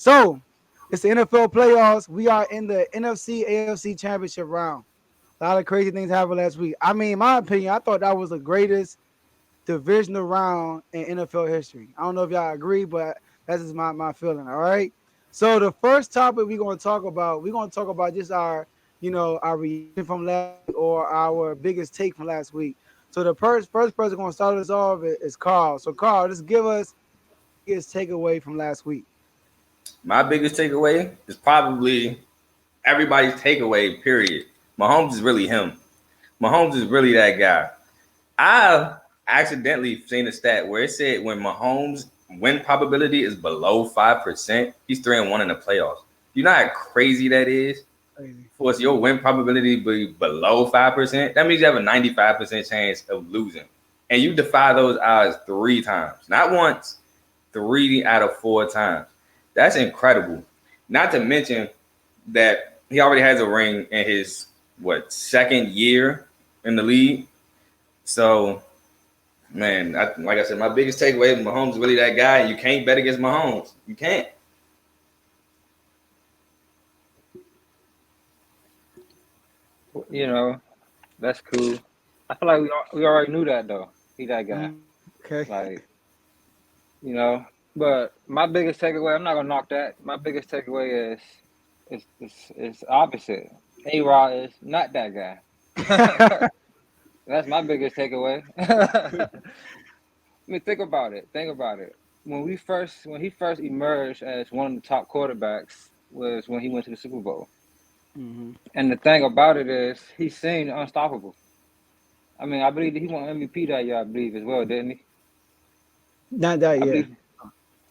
So it's the NFL playoffs. We are in the NFC AFC championship round. A lot of crazy things happened last week. I mean, in my opinion, I thought that was the greatest divisional round in NFL history. I don't know if y'all agree, but that's just my feeling. All right. So the first topic we're gonna talk about just our, our reaction from last week or our biggest take from last week. So the first person gonna start us off is Carl. So Carl, just give us biggest takeaway from last week. My biggest takeaway is probably everybody's takeaway, period. Mahomes is really him. Mahomes is really that guy. I accidentally seen a stat where it said when Mahomes' win probability is below 5%, he's 3-1 in the playoffs. You know how crazy that is? Crazy. For your win probability to be below 5%, that means you have a 95% chance of losing. And you defy those odds 3 times. Not once, 3 out of 4 times. That's incredible. Not to mention that he already has a ring in his second year in the league. So, man, like I said, my biggest takeaway is Mahomes is really that guy. You can't bet against Mahomes. You can't. You know, that's cool. I feel like we already knew that though. He that guy. Okay. Like, you know. But my biggest takeaway, I'm not gonna knock that. My biggest takeaway is opposite. A-Rod is not that guy. That's my biggest takeaway. I mean, think about it. Think about it. When he first emerged as one of the top quarterbacks was when he went to the Super Bowl. Mm-hmm. And the thing about it is, he seemed unstoppable. I mean, I believe that he won MVP that year. I believe as well, didn't he? Not that I year. believe.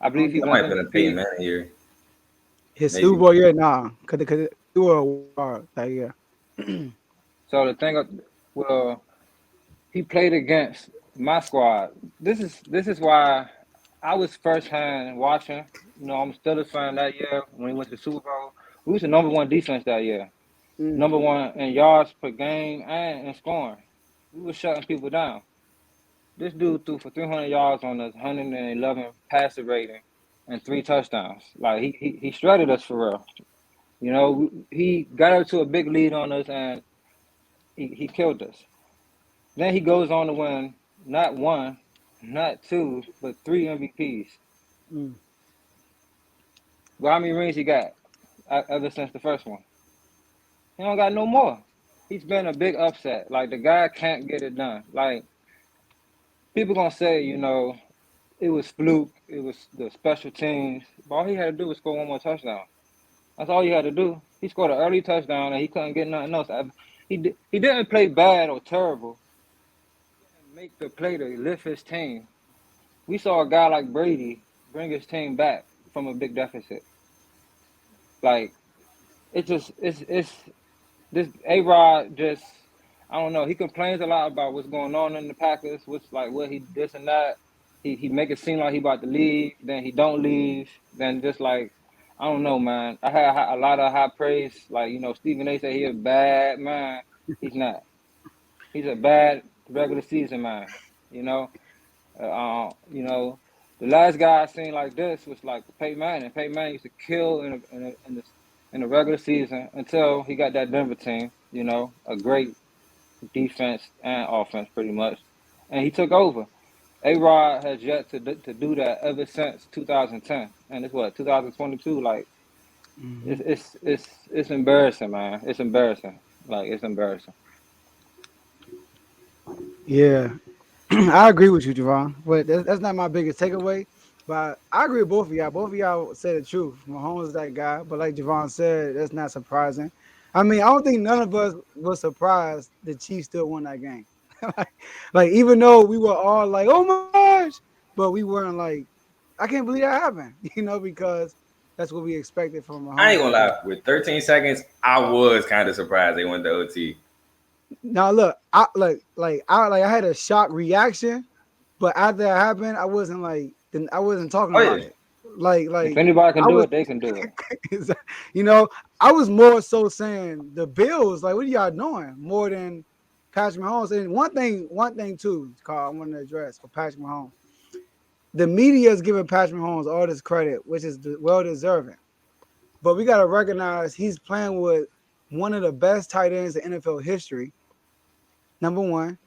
I believe he That won might have been a Peyton MVP. Manning year. His Super Maybe. Bowl year, nah, cause you were hard that year. So the thing, well, he played against my squad. This is why I was firsthand watching. You know, I'm still a fan that year when he went to the Super Bowl. We was the number one defense that year. Mm. Number one in yards per game and in scoring. We were shutting people down. This dude threw for 300 yards on us, 111 passer rating, and 3 touchdowns. Like he shredded us for real. You know, he got up to a big lead on us and he killed us. Then he goes on to win not one, not two, but 3 MVPs. Mm. Well, how many rings he got ever since the first one? He don't got no more. He's been a big upset. Like the guy can't get it done. Like people gonna say, you know, it was fluke, it was the special teams. But all he had to do was score one more touchdown. That's all he had to do. He scored an early touchdown and he couldn't get nothing else. He didn't play bad or terrible. He didn't make the play to lift his team. We saw a guy like Brady bring his team back from a big deficit. Like it's this A-Rod just I don't know. He complains a lot about what's going on in the Packers, what's like what he this and that. He make it seem like he about to leave, then he don't leave, then just like I don't know, man. I had a lot of high praise. Like, you know, Stephen A said he a bad man. He's not. He's a bad regular season man. You know, you know, the last guy I seen like this was like Peyton Manning. Peyton Manning used to kill in the regular season until he got that Denver team. You know, a great defense and offense pretty much, and he took over. A-Rod has yet to do that ever since 2010, and it's what 2022. Like Mm-hmm. it's embarrassing, man. It's embarrassing. Like it's embarrassing. Yeah, I agree with you, Javon. But that's not my biggest takeaway. But I agree with both of y'all. Both of y'all said the truth. Mahomes is that guy. But like Javon said, that's not surprising. I mean, I don't think none of us were surprised the Chiefs still won that game. like, even though we were all like, "Oh my gosh," but we weren't like, "I can't believe that happened," because that's what we expected from I ain't Mahomes gonna that day. lie. With 13 seconds, I was kind of surprised they went to OT. Now look, I had a shock reaction, but after that happened, I wasn't like then I wasn't talking Oh about yeah. it. If Like anybody can I do was, it, they can do it. you know, I was more so saying the Bills, like, what are y'all doing? More than Patrick Mahomes. And one thing too, Carl, I want to address for Patrick Mahomes. the media is giving Patrick Mahomes all this credit, which is well deserving. But we got to recognize he's playing with one of the best tight ends in NFL history, number one.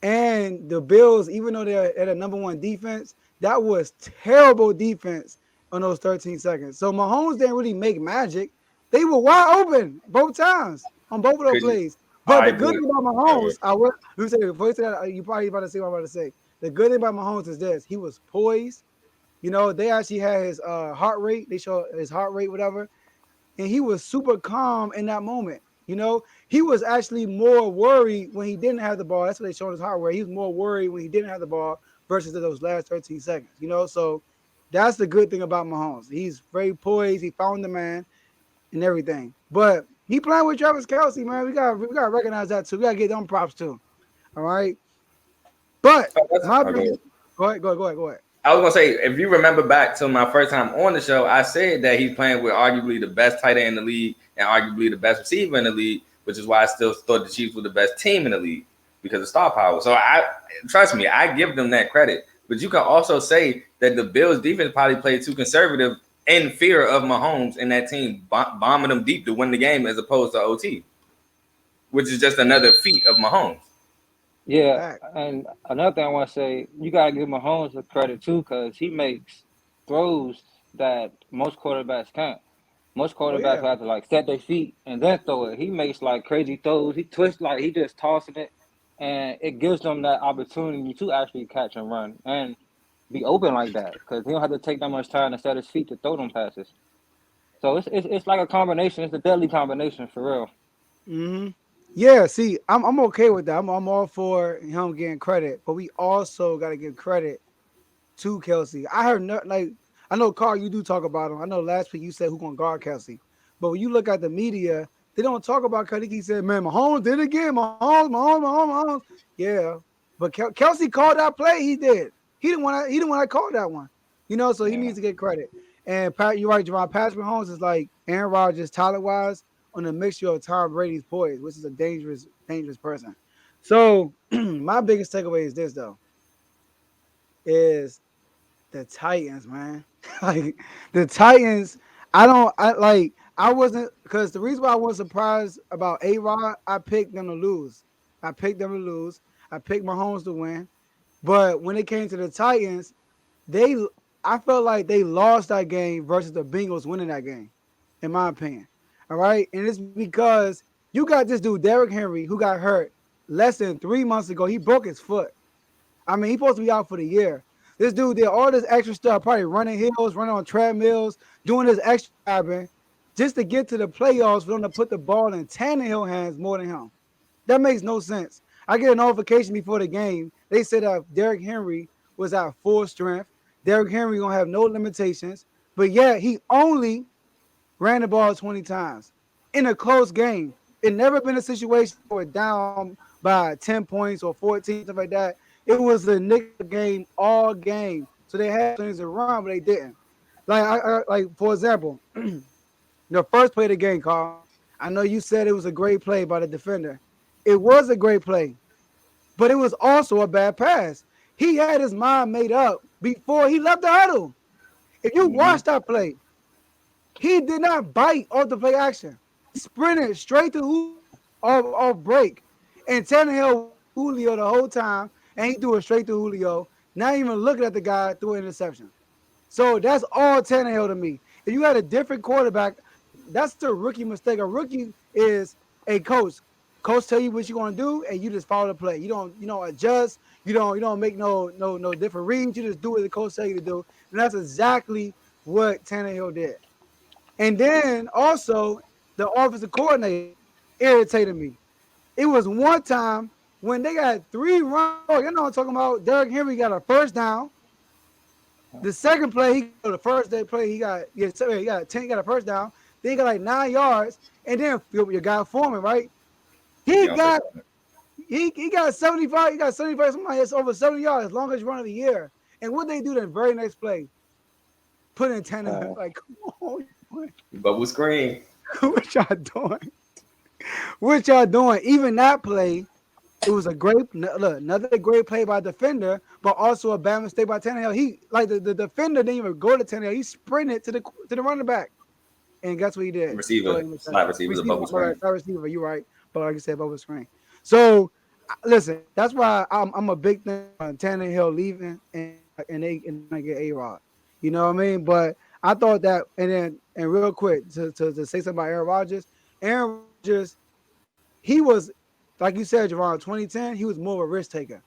And the Bills, even though they're at a number one defense, that was terrible defense on those 13 seconds. So Mahomes didn't really make magic. They were wide open both times on both of those Could you? plays. All But the right, good but thing about Mahomes, I will let me say before you say that, you probably about to say what I'm about to say. The good thing about Mahomes is this: he was poised. You know, they actually had his heart rate. They show his heart rate, whatever, and he was super calm in that moment. You know, he was actually more worried when he didn't have the ball. That's what they showed his heart rate. He was more worried when he didn't have the ball versus those last 13 seconds. You know, so that's the good thing about Mahomes. He's very poised. He found the man and everything. But he playing with Travis Kelsey, man. We gotta recognize that too. We gotta get them props too. All right. But my okay. biggest go ahead. I was gonna say, if you remember back to my first time on the show, I said that he's playing with arguably the best tight end in the league and arguably the best receiver in the league, which is why I still thought the Chiefs were the best team in the league because of star power. So I trust me, I give them that credit. But you can also say that the Bills defense probably played too conservative in fear of Mahomes and that team bombing them deep to win the game as opposed to OT, which is just another feat of Mahomes. Yeah, Fact. and another thing I want to say, you gotta give Mahomes the credit too, because he makes throws that most quarterbacks can't. Most Oh quarterbacks yeah. have to like set their feet and then throw it. He makes like crazy throws. He twists like he just tossing it, and it gives them that opportunity to actually catch and run and be open like that, because he don't have to take that much time to set his feet to throw them passes. So it's like a combination. It's a deadly combination for real. Mm-hmm. Yeah, see, I'm okay with that. I'm all for him getting credit, but we also got to give credit to Kelsey. I heard like I know Carl, you do talk about him. I know last week you said who gonna guard Kelsey, but when you look at the media, they don't talk about Kelsey. He said, "Man, Mahomes did it again. Mahomes." Yeah, but Kelsey called that play. He did. He didn't want to. He didn't want to call that one. You know, so he Yeah. needs to get credit. And Pat, you're right, Javon. Patrick Mahomes is like Aaron Rodgers, talent wise, on a mixture of Tom Brady's poise, which is a dangerous person. So my biggest takeaway is this though, is the Titans, man. Like the Titans, I wasn't because the reason why I wasn't surprised about A Rod, I picked them to lose. I picked them to lose. I picked Mahomes to win. But when it came to the Titans, they I felt like they lost that game versus the Bengals winning that game, in my opinion. All right. And it's because you got this dude, Derrick Henry, who got hurt less than 3 months ago. He broke his foot. I mean, he's supposed to be out for the year. This dude did all this extra stuff, probably running hills, running on treadmills, doing this extra jabbing just to get to the playoffs for them to put the ball in Tannehill hands more than him. That makes no sense. I get a notification before the game. They said that Derrick Henry was at full strength. Derrick Henry gonna have no limitations, but yeah, he only ran the ball 20 times in a close game. It never been a situation where down by 10 points or 14, stuff like that. It was a nickel game all game. So they had things to run, but they didn't. Like for example, the first play of the game, Carl. I know you said it was a great play by the defender. It was a great play, but it was also a bad pass. He had his mind made up before he left the huddle. If you Mm-hmm. watch that play, he did not bite off the play action. He sprinted straight to Julio off break. And Tannehill was with Julio the whole time, and he threw it straight to Julio, not even looking at the guy threw an interception. So that's all Tannehill to me. If you had a different quarterback, that's a rookie mistake. A rookie is a coach. Coach tell you what you're gonna do, and you just follow the play. You don't adjust. You don't make no different reads. You just do what the coach tell you to do, and that's exactly what Tannehill did. And then also the offensive coordinator irritated me. It was one time when they got 3 runs. Oh, you know what I'm talking about? Derrick Henry got a first down. The second play, he got the first day play, he got 10, he got a first down. Then he got like 9 yards, and then your guy Foreman, right? He Yeah, I'm got he got 75, he got 75, somebody that's over 70 yards, as long as you run of the year. And what they do the very next play, put in 10 like, come on, bubble screen. what y'all doing? What y'all doing? Even that play, It was a great look, another great play by defender, but also a bad mistake by Tannehill. He like the defender didn't even go to Tannehill. He sprinted to the running back, and guess what he did? Throw it Receiver, in the slot second. receivers Receiver, above the my bad, screen. not receiver. You're right, but like I said, above the screen. So listen, that's why I'm a big thing on Tannehill leaving and they get A-Rod. You know what I mean? But I thought that, and real quick to say something about Aaron Rodgers. Aaron Rodgers, he was like you said, Javon, 2010, he was more of a risk taker.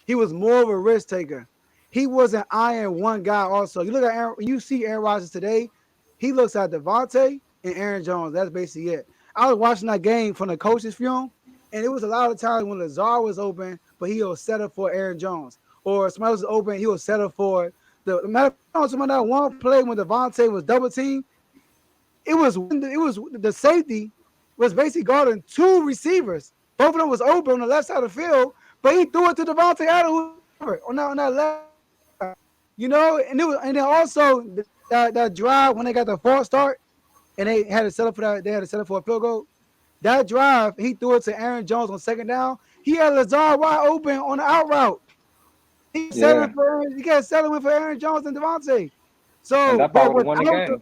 He was more of a risk taker. He wasn't eyeing one guy. Also, you look at Aaron, you see Aaron Rodgers today. He looks at Devontae and Aaron Jones. That's basically it. I was watching that game from the coach's film, and it was a lot of times when Lazar was open, but he was set up for Aaron Jones, or somebody was open, he was set up for the matter of fact, that one play when Devontae was double teamed. It was the safety was basically guarding two receivers. Both of them was open on the left side of the field, but he threw it to Devontae Adams on that left. And then also that drive when they got the false start and they had to settle for that. They had to settle for a field goal. That drive, he threw it to Aaron Jones on second down. He had Lazard wide open on the out route. Yeah, He got settling for Aaron Jones and Devontae. and So, that probably would have won the game.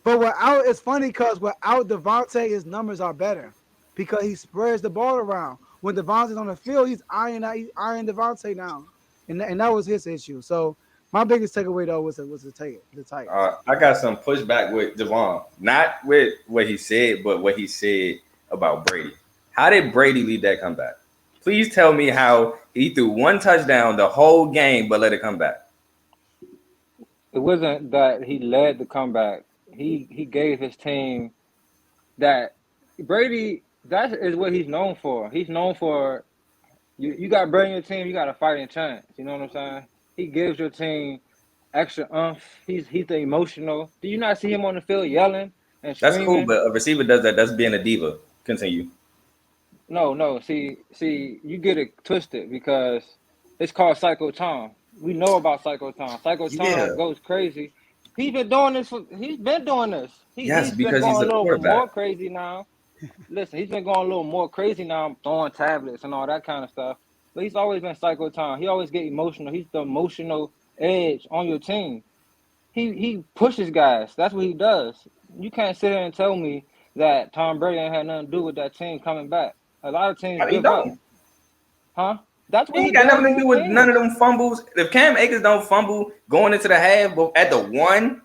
but without it's funny because without Devontae, his numbers are better because he spreads the ball around. When Devontae's on the field, he's eyeing Devontae now, and that was his issue. So my biggest takeaway though was the Titans. I got some pushback with Javon, not with what he said, but what he said about Brady. How did Brady lead that comeback? Please tell me how he threw one touchdown the whole game, but let it come back. It wasn't that he led the comeback. He gave his team that Brady. That is what he's known for. He's known for you got Brady in your team. You got a fighting chance. You know what I'm saying? He gives your team extra umph. He's the emotional. Do you not see him on the field yelling and That's cool, screaming? but a receiver does that. That's being a diva. Continue. No. See, you get it twisted because it's called Psycho Tom. We know about Psycho Tom. Psycho Yeah. Tom goes crazy. He's been doing this. He's been doing this. Yes, He's been because he's going a a little more quarterback. crazy now. Listen, he's been going a little more crazy now, throwing tablets and all that kind of stuff. But he's always been Psycho Tom. He always get emotional. He's the emotional edge on your team. He pushes guys. That's what he does. You can't sit here and tell me that Tom Brady ain't had nothing to do with that team coming back. A lot of teams He give up, don't. huh? That's He what he ain't got does nothing on to do his with none team. of them fumbles. If Cam Akers don't fumble going into the half, but at the one,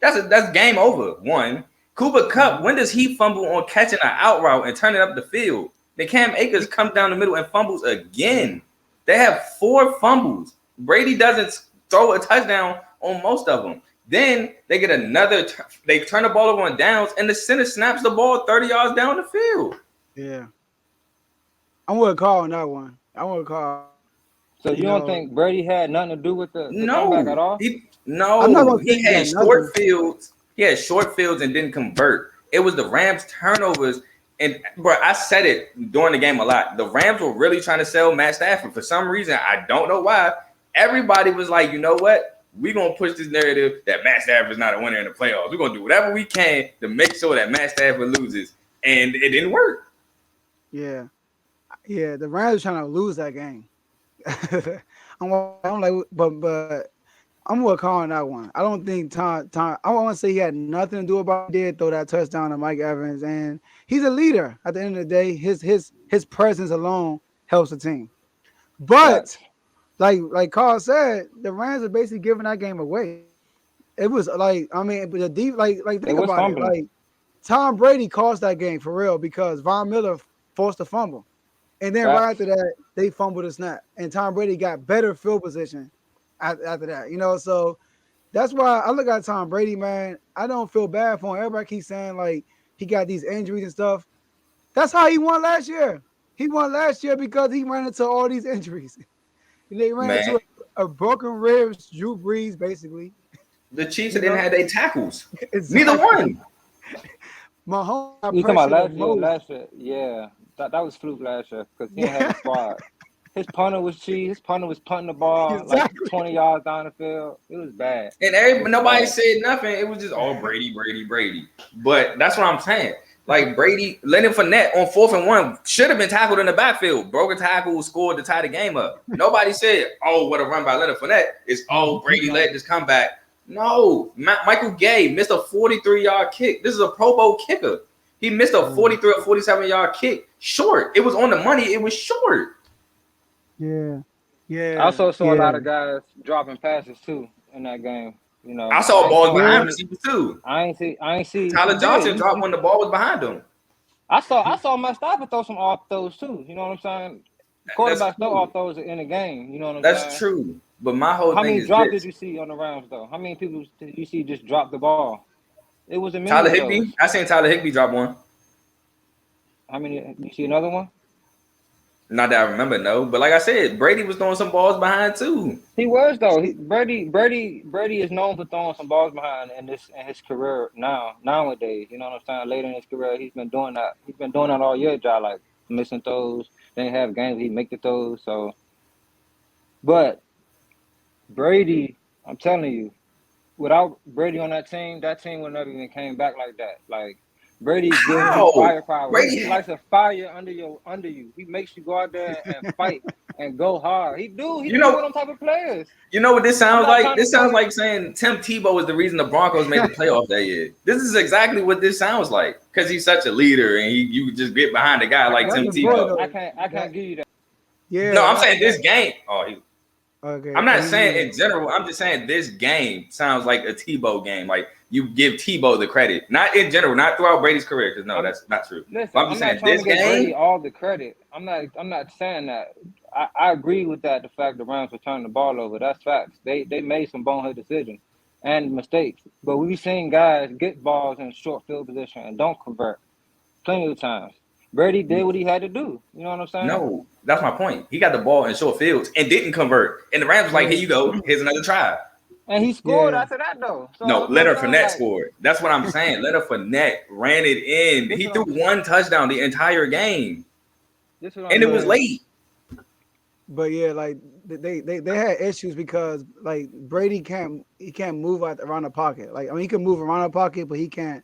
that's game over. One. Cooper Kupp, when does he fumble on catching an out route and turning up the field? Then Cam Akers comes down the middle and fumbles again. They have 4 fumbles. Brady doesn't throw a touchdown on most of them. Then they get another. They turn the ball over on downs, and the center snaps the ball 30 yards down the field. Yeah, I'm with Carl on that one. I want to call. So you You don't know, think Brady had nothing to do with the comeback No, at all? I'm not no. gonna say He he had had nothing. short fields. He had short fields and didn't convert. It was the Rams turnovers. And bro, I said it during the game a lot. The Rams were really trying to sell Matt Stafford for some reason. I don't know why. Everybody was like, you know what? We're gonna push this narrative that Matt Stafford's not a winner in the playoffs. We're gonna do whatever we can to make sure that Matt Stafford loses. And it didn't work. Yeah, yeah. The Rams are trying to lose that game. I'm like, but I'm with Carl on that one. I don't think Tom. I want to say he had nothing to do about it. He did throw that touchdown to Mike Evans, and he's a leader. At the end of the day, his presence alone helps the team. But Facts. like Carl said, the Rams are basically giving that game away. It was like I mean, but the deep like They think was about it. fumbling. Like Tom Brady cost that game for real because Von Miller forced a fumble. And then right Facts. after that, they fumbled a snap. And Tom Brady got better field position after that. So that's why I look at Tom Brady, man. I don't feel bad for him. Everybody keeps saying like he got these injuries and stuff. That's how he won last year. He won last year because he ran into all these injuries. They ran Man, into a broken ribs, Drew Brees, basically. the Chiefs You didn't know, have their tackles. Neither exactly. one. Mahomes got You talking about pressure the last year? most. Last year, yeah. That was fluke last year because he didn't have a squad. His punter was cheese. His punter was punting the ball like Exactly. 20 yards down the field. It was bad. And It was nobody bad. said nothing. It was just all Brady, Brady, Brady. But that's what I'm saying. Like Brady, Leonard Fournette on 4th and 1 should have been tackled in the backfield. Broke a tackle, scored to tie the game up. Nobody said, "Oh, what a run by Leonard Fournette." It's Brady led this comeback. No, Michael Gay missed a 43-yard kick. This is a Pro Bowl kicker. He missed a 43 or 47-yard kick short. It was on the money. It was short. Yeah. I also saw a lot of guys dropping passes too in that game. You know, I saw balls behind receivers too. I ain't see. Tyler Johnson dropped when the ball was behind him. I saw Mustafa throw some off throws too. You know what I'm saying? Quarterbacks throw off throws in the game. You know what I'm saying? That's true. But my whole How thing many is drops this. did you see on the Rams though? How many people did you see just drop the ball? It was a many Tyler of Higbee. those. I seen Tyler Higbee drop one. How many? You see another one? Not that I remember, no. But like I said, Brady was throwing some balls behind too. He was though. Brady is known for throwing some balls behind in his career nowadays. You know what I'm saying? Later in his career, he's been doing that. He's been doing that all year, Joe, like missing throws. They have games he make the throws. So, but Brady, I'm telling you, without Brady on that team would never even came back like that. Like Brady gives you firepower. Brady. He lights a fire under you. He makes you go out there and fight and go hard. He do one of them type of players. You know what this sounds like? This sounds like saying Tim Tebow was the reason the Broncos made the playoffs that year. This is exactly what this sounds like because he's such a leader and you just get behind a guy like Tim Tebow. I can't give you that. Yeah. No, I'm saying this game. Okay. I'm not saying in general. I'm just saying this game sounds like a Tebow game. Like you give Tebow the credit, not in general, not throughout Brady's career, because no, that's not true. Listen, I'm just saying this game. Brady all the credit. I'm not saying that. I agree with that. The fact the Rams were turning the ball over, that's facts. They made some bonehead decisions and mistakes, but we've seen guys get balls in short field position and don't convert plenty of times. Brady did what he had to do. You know what I'm saying? No, that's my point. He got the ball in short fields and didn't convert. And the Rams was like, here you go. Here's another try. And he scored after that, though. So no, Leonard Fournette scored. That's what I'm saying. Leonard Fournette ran it in. He threw one touchdown the entire game. And it was late. But yeah, like they had issues because like Brady can't move around the pocket. Like I mean, he can move around the pocket, but he can't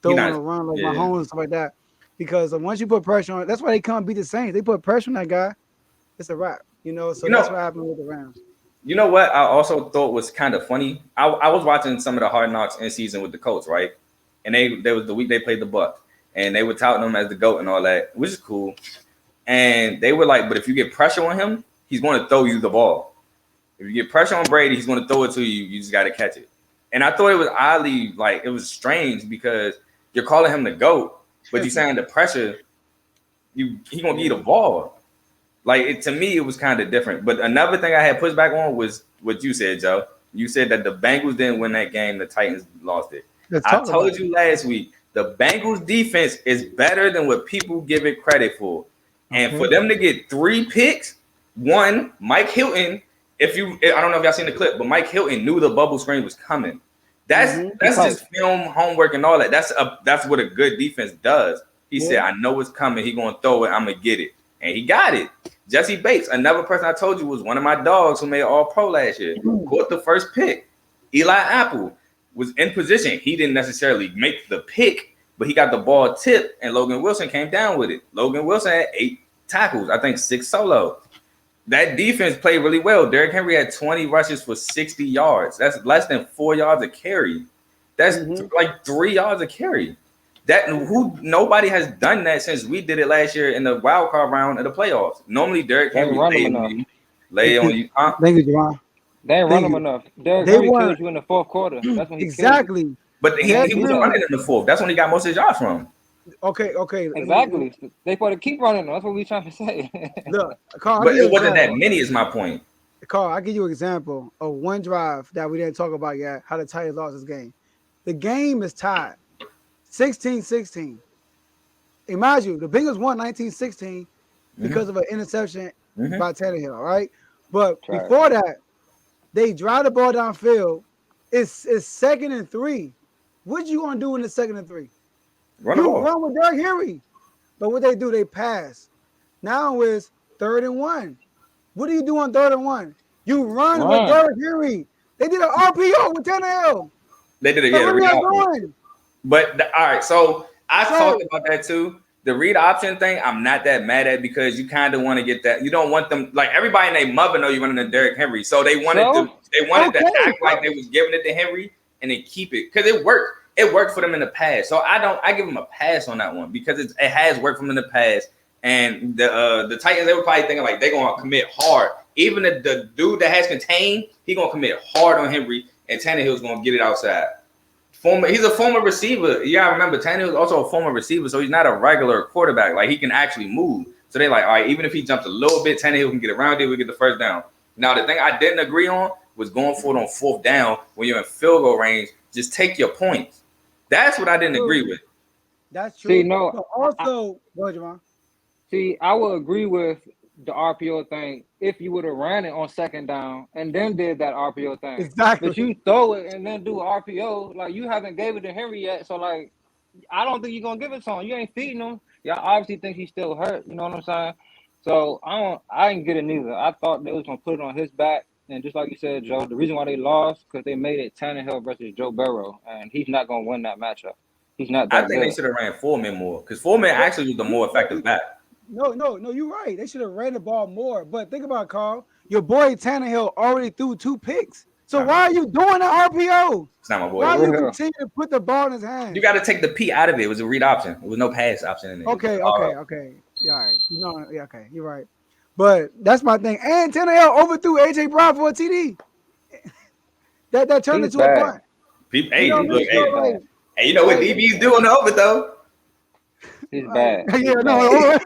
throw on a run like Mahomes and stuff like that. Because once you put pressure on, that's why they come beat the Saints. They put pressure on that guy. It's a wrap, So that's what happened with the Rams. You know what? I also thought was kind of funny. I was watching some of the Hard Knocks in season with the Colts, right? And they was the week they played the Bucs, and they were touting him as the GOAT and all that, which is cool. And they were like, but if you get pressure on him, he's going to throw you the ball. If you get pressure on Brady, he's going to throw it to you. You just got to catch it. And I thought it was oddly, like, it was strange because you're calling him the GOAT, but you're saying the pressure, he going to give you the ball. Like, to me, it was kind of different. But another thing I had pushed back on was what you said, Joe. You said that the Bengals didn't win that game. The Titans lost it. I told you last week, the Bengals defense is better than what people give it credit for. And for them to get 3 picks, one, Mike Hilton, I don't know if y'all seen the clip, but Mike Hilton knew the bubble screen was coming. That's just film homework and all that. That's what a good defense does. He said, I know it's coming. He going to throw it. I'm going to get it. And he got it. Jesse Bates, another person I told you was one of my dogs who made All-Pro last year, caught the first pick. Eli Apple was in position. He didn't necessarily make the pick, but he got the ball tipped, and Logan Wilson came down with it. Logan Wilson had 8 tackles, I think 6 solo. That defense played really well. Derrick Henry had 20 rushes for 60 yards. That's less than 4 yards a carry. That's like 3 yards a carry. Nobody has done that since we did it last year in the wild card round of the playoffs. Normally, Derrick Henry lay on you. Thank you, Javon. They ain't run him enough. Derrick Henry killed you in the fourth quarter. That's when he exactly. But he was running in the fourth. That's when he got most of his yards from. Okay. Exactly. They supposed to keep running. That's what we trying to say. Look, Carl, but it wasn't that many is my point. Carl, I'll give you an example of one drive that we didn't talk about yet, how the Titans lost this game. The game is tied 16-16. Imagine you, the Bengals won 19-16 because of an interception by Tannehill, right? But before that, they drive the ball downfield. It's 2nd and 3. What you gonna do in the 2nd and 3? Run with Derrick Henry. But what they do, they pass. Now it's 3rd and 1. What do you do on 3rd and 1? You run with Derrick Henry. They did an RPO with Tannehill. They did it, But all right, so I talked about that too. The read option thing, I'm not that mad at because you kind of want to get that. You don't want them like everybody and their mother know you're running to Derrick Henry, so they wanted to act like they was giving it to Henry and then keep it because it worked. It worked for them in the past, so I give them a pass on that one because it has worked for them in the past. And the Titans, they were probably thinking like they're gonna commit hard. Even the dude that has contained, he gonna commit hard on Henry, and Tannehill's gonna get it outside. He's a former receiver. You gotta remember, Tannehill's also a former receiver, so he's not a regular quarterback. Like he can actually move. So they're like, all right, even if he jumps a little bit, Tannehill can get around it. We get the first down. Now the thing I didn't agree on was going for it on fourth down when you're in field goal range. Just take your points. That's what I didn't agree with. That's true. See, no. But also, go ahead, Javon. See, I would agree with the RPO thing if you would have ran it on second down and then did that RPO thing. Exactly. But you throw it and then do RPO, like you haven't gave it to Henry yet. So like, I don't think you're gonna give it to him. You ain't feeding him. Y'all obviously think he's still hurt. You know what I'm saying? So I didn't get it neither. I thought they was gonna put it on his back. And just like you said, Joe, the reason why they lost because they made it Tannehill versus Joe Burrow, and he's not gonna win that matchup. He's not that I think good. they should have ran Foreman more because Foreman actually was the more effective back. No, you're right. They should have ran the ball more. But think about it, Carl. Your boy Tannehill already threw 2 picks. So why are you doing the RPO? It's not my boy. Why are you continue to put the ball in his hand? You got to take the P out of it. It was a read option. It was no pass option in it. Okay. Yeah, all right. No, yeah, okay. You're right. But that's my thing. And Tannehill overthrew AJ Brown for a TD. that turned into a punt. Hey, you know what DB's doing over though? He's bad. Yeah, no.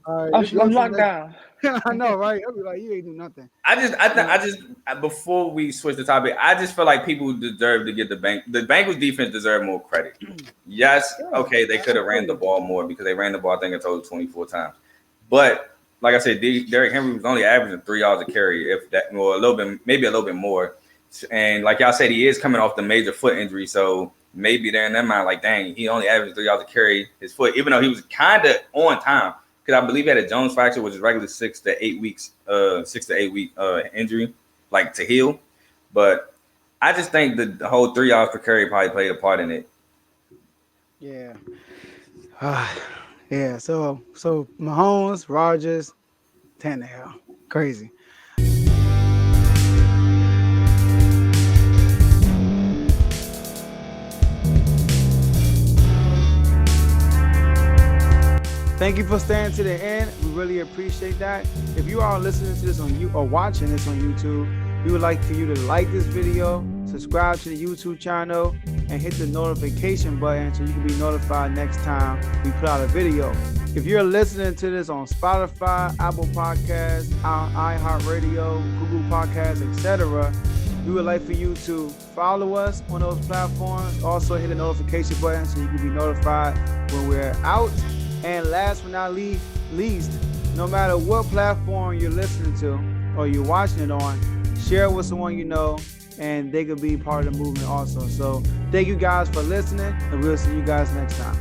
I'm locked down. I know, right? I'll be like, you ain't do nothing. I just before we switch the topic, I just feel like people deserve to get the Bengals defense deserve more credit. Yes, okay, they could have ran the ball more because they ran the ball, I think, a total 24 times. But like I said, Derrick Henry was only averaging 3 yards a carry, if that, or a little bit, maybe a little bit more. And like y'all said, he is coming off the major foot injury, so maybe they're in their mind like, dang, he only averaged 3 yards a carry his foot, even though he was kind of on time. Because I believe he had a Jones fracture, which is regular 6 to 8 week injury, like to heal. But I just think the whole 3 yards per carry probably played a part in it. Yeah. Yeah. So Mahomes, Rodgers, Tannehill, crazy. Thank you for staying to the end. We really appreciate that. If you are listening to this on you or watching this on YouTube, we would like for you to like this video, subscribe to the YouTube channel, and hit the notification button so you can be notified next time we put out a video. If you're listening to this on Spotify, Apple Podcasts, iHeartRadio, Google Podcasts, etc., we would like for you to follow us on those platforms. Also hit the notification button so you can be notified when we're out. And last but not least, no matter what platform you're listening to or you're watching it on, share it with someone you know, and they could be part of the movement also. So thank you guys for listening, and we'll see you guys next time.